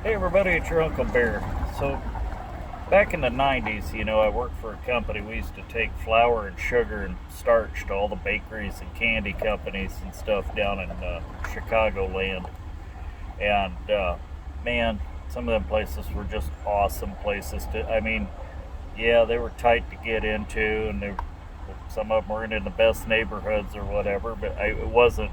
Hey everybody, it's your Uncle Bear. So, back in the 90s, I worked for a company. We used to take flour and sugar and starch to all the bakeries and candy companies and stuff down in Chicagoland. And, man, some of them places were just awesome places yeah, they were tight to get into, and some of them weren't in the best neighborhoods or whatever, but it wasn't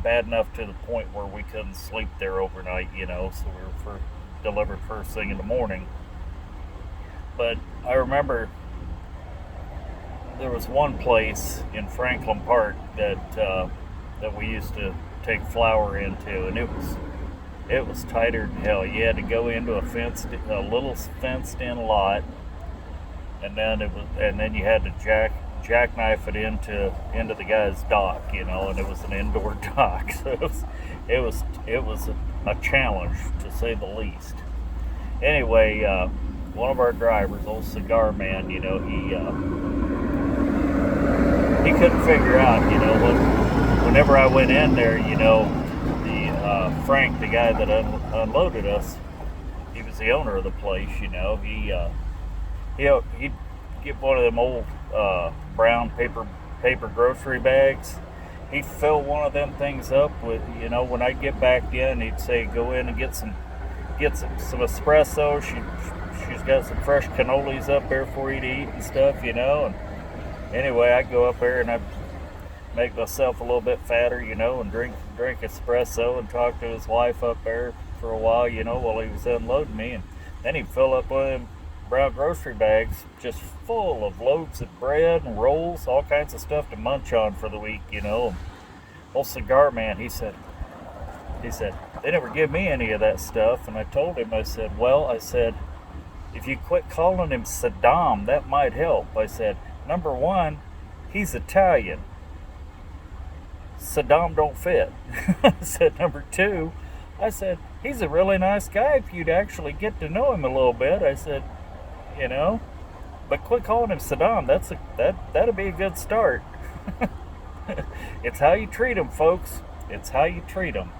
bad enough to the point where we couldn't sleep there overnight. So we were delivered first thing in the morning. But I remember there was one place in Franklin Park that we used to take flour into, and it was tighter than hell. You had to go into a little fenced-in lot, and then you had to jackknife it into the guy's dock, and it was an indoor dock. So it was a challenge to say the least. Anyway, one of our drivers, old cigar man, he couldn't figure out, whenever I went in there, the Frank, the guy that unloaded us, he was the owner of the place. He'd get one of them old brown paper grocery bags. He'd fill one of them things up with. When I'd get back in, he'd say, "Go in and get some espresso." She's got some fresh cannolis up there for you to eat and stuff. And anyway, I'd go up there and I'd make myself a little bit fatter, and drink espresso and talk to his wife up there for a while, while he was unloading me. And then he'd fill up one of them brown grocery bags just full of loaves of bread and rolls, all kinds of stuff to munch on for the week. Old cigar man, he said, they never give me any of that stuff. And I told him, I said, if you quit calling him Saddam, that might help. I said, number one, he's Italian. Saddam don't fit. I said, number two, I said, he's a really nice guy if you'd actually get to know him a little bit. I said, you know, but quit calling him Saddam. That'd be a good start. It's how you treat him, folks. It's how you treat them.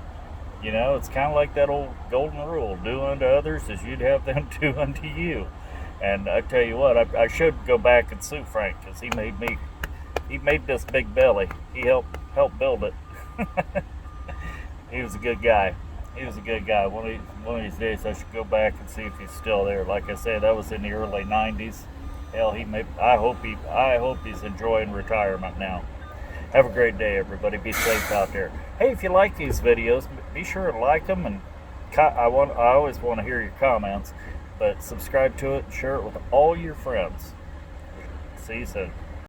It's kind of like that old golden rule: do unto others as you'd have them do unto you. And I tell you what, I should go back and sue Frank because he made this big belly. He helped build it. He was a good guy. He was a good guy. One of these days, I should go back and see if he's still there. Like I said, that was in the early '90s. Hell, he may. I hope he's enjoying retirement now. Have a great day, everybody. Be safe out there. Hey, if you like these videos, be sure to like them, and I always want to hear your comments. But subscribe to it and share it with all your friends. See you soon.